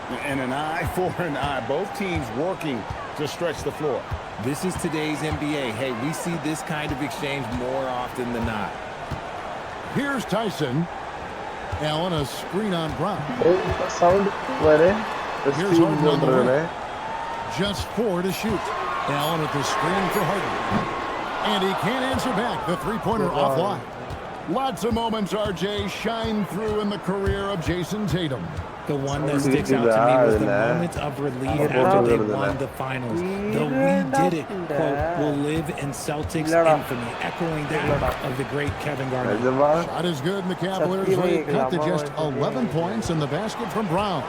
And an eye for an eye. Both teams working to stretch the floor. This is today's NBA. Hey, we see this kind of exchange more often than not. Here's Tyson. Allen, a screen on Brown. Sound where? Here's Harden on the wing. Just 4 to shoot. Allen at the screen for Harden. And he can't answer back. The three-pointer offline. Lots of moments, RJ, shine through in the career of Jason Tatum. The one that sticks out to me was the moment of relief after they won the finals. The "we did it" quote will live in Celtics infamy, echoing that of the great Kevin Garnett. Shot is good, and the Cavaliers lead cut to just 11 points in the basket from Brown.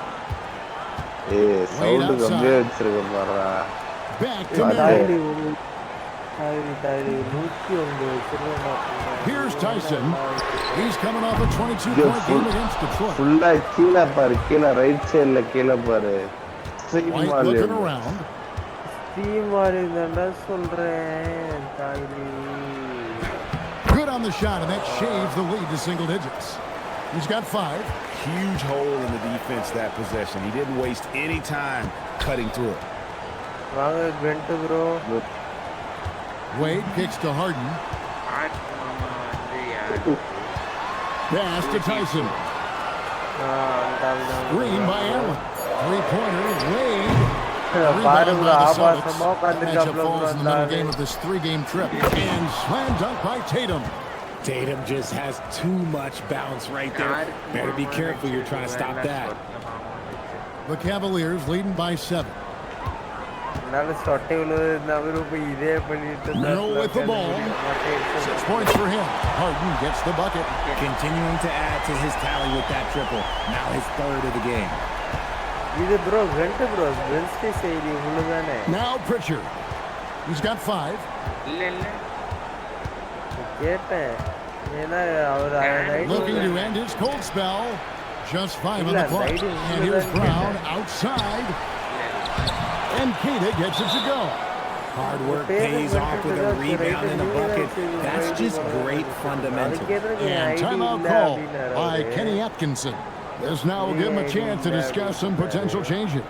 Wade outside. Back to Murray. Here's Tyson. He's coming off a 22-point game against Detroit. White looking around. Good on the shot, and that shaves the lead to single digits. He's got 5. Huge hole in the defense that possession. He didn't waste any time cutting through it. Wade kicks to Harden. Pass to Tyson. Screen by Allen. Three-pointer. Wade. Rebound by the Celtics. Matchup falls in the middle game of this 3-game trip. And slam dunk by Tatum. Tatum just has too much bounce right there. Better be careful. You're trying to stop that. The Cavaliers leading by 7. Merrill with the ball. 6 points for him. Harden gets the bucket. Continuing to add to his tally with that triple. Now his 3rd of the game. Now Pritchard. He's got 5. Looking to end his cold spell. Just 5 on the clock. And here's Brown outside. And Keita gets it to go. Hard work pays off with a rebound and a bucket. That's just great fundamentals. And timeout call by Kenny Atkinson. This now will give him a chance to discuss some potential changes.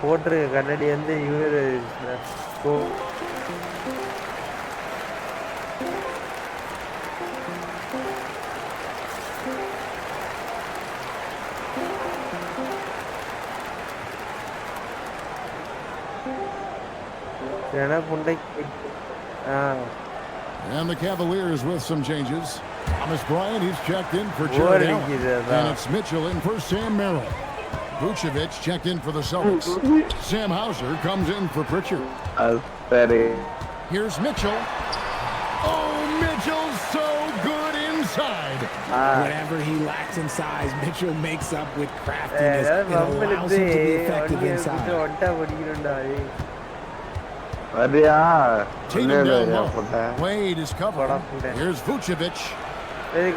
போட்டிருக்க கண்ணாடி வந்து இவரு And the Cavaliers with some changes. Thomas Bryant, he's checked in for Jared Allen. And it's Mitchell in for Sam Merrill. Vucevic checked in for the Celtics. Sam Hauser comes in for Pritchard. Here's Mitchell. Oh, Mitchell's so good inside. Whatever he lacks in size, Mitchell makes up with craftiness and allows him to be effective inside. Tatum down low. Wade is covered. Here's Vucevic. Good,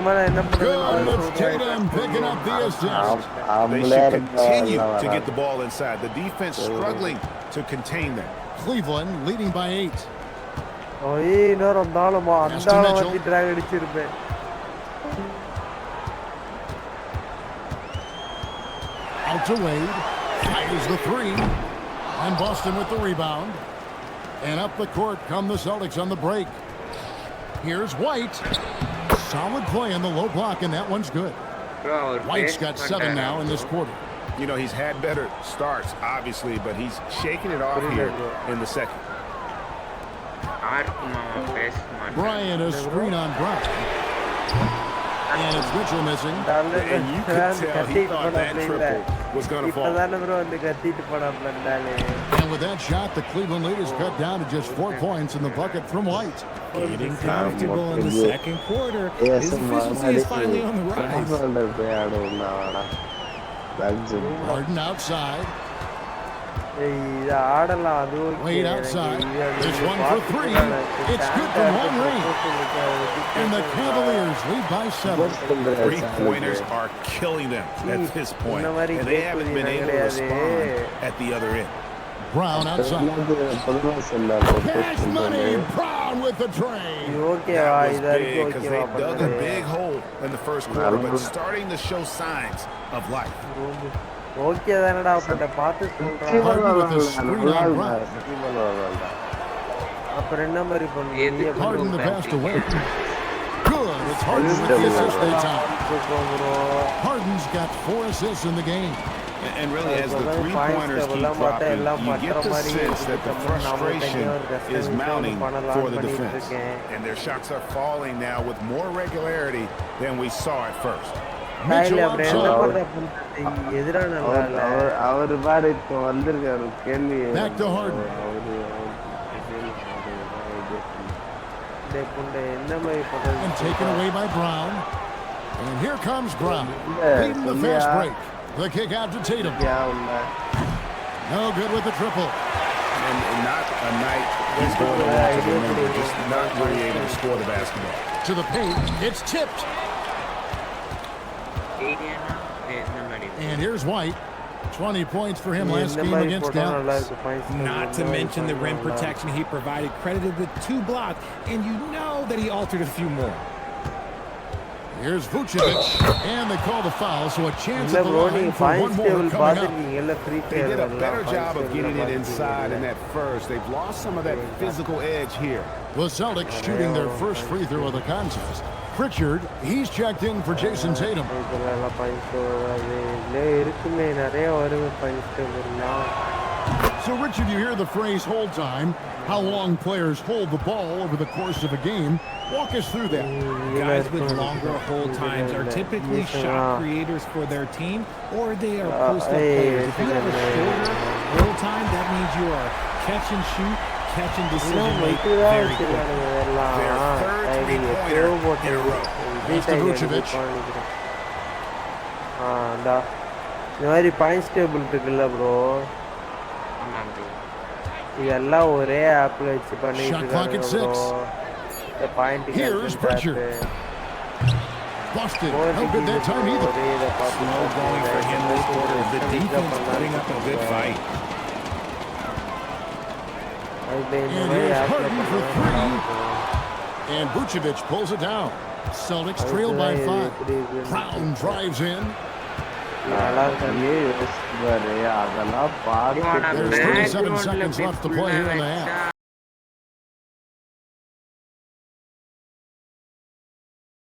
it's Tatum picking up the assist. They should continue to get the ball inside. The defense struggling to contain them. Cleveland leading by 8. Out to Wade. Fires the 3. And Boston with the rebound. And up the court come the Celtics on the break. Here's White. Solid play on the low block, and that one's good. White's got 7 now in this quarter. You know, he's had better starts, obviously, but he's shaking it off here in the second. Bryant, a screen on Brown. And it's Mitchell missing. And you could tell he thought that triple was going to fall. And with that shot, the Cleveland lead is cut down to just 4 points in the bucket from White. Getting comfortable in the second quarter. His efficiency is finally on the rise. Harden outside. Wade outside. This one for 3. It's good from one ring. And the Cavaliers lead by 7. Three-pointers are killing them at this point, and they haven't been able to respond at the other end. Brown outside. Cash money. Brown with the tray. That was big because they dug a big hole in the first quarter, but starting to show signs of life. Harden with a screen on Brown. Harden the pass to Wade. Good. It's Harden with the assist they time. Harden's got 4 assists in the game. And really, as the three-pointers keep dropping, you get the sense that the frustration is mounting for the defense. And their shots are falling now with more regularity than we saw at first. Mitchell outside. Back to Harden. And taken away by Brown. And here comes Brown. Leading the fast break. The kick out to Tatum. No good with the triple. And not a night he's going to want to remember, just not really able to score the basketball. To the paint. It's tipped. And here's White. 20 points for him last game against Dallas. Not to mention the rim protection he provided, credited with 2 blocks, and you know that he altered a few more. Here's Vucevic, and they call the foul, so a chance at the line for one more coming up. They did a better job of getting it inside in that first. They've lost some of that physical edge here. The Celtics shooting their first free throw of the contest. Pritchard, he's checked in for Jason Tatum. So, Richard, you hear the phrase hold time, how long players hold the ball over the course of a game. Walk us through that. Guys with longer hold times are typically shot creators for their team, or they are post-up players. If you have a shorter hold time, that means you are catch and shoot, catch and decision make very quick. Their third three-pointer in a row. Mr. Vucevic. இந்த மாதிரி points table இருக்குல்ல bro, இதெல்லாம் ஒரே ஆப்ல வச்சு பண்ணிட்டு இருக்காங்க bro. இந்த point Here's Pritchard. Busted. No good that time either. Slow going for him this quarter. The defense putting up a good fight. And here's Harden for 3. And Vucevic pulls it down. Celtics trail by 5. Brown drives in. There's 37 seconds left to play here in the half.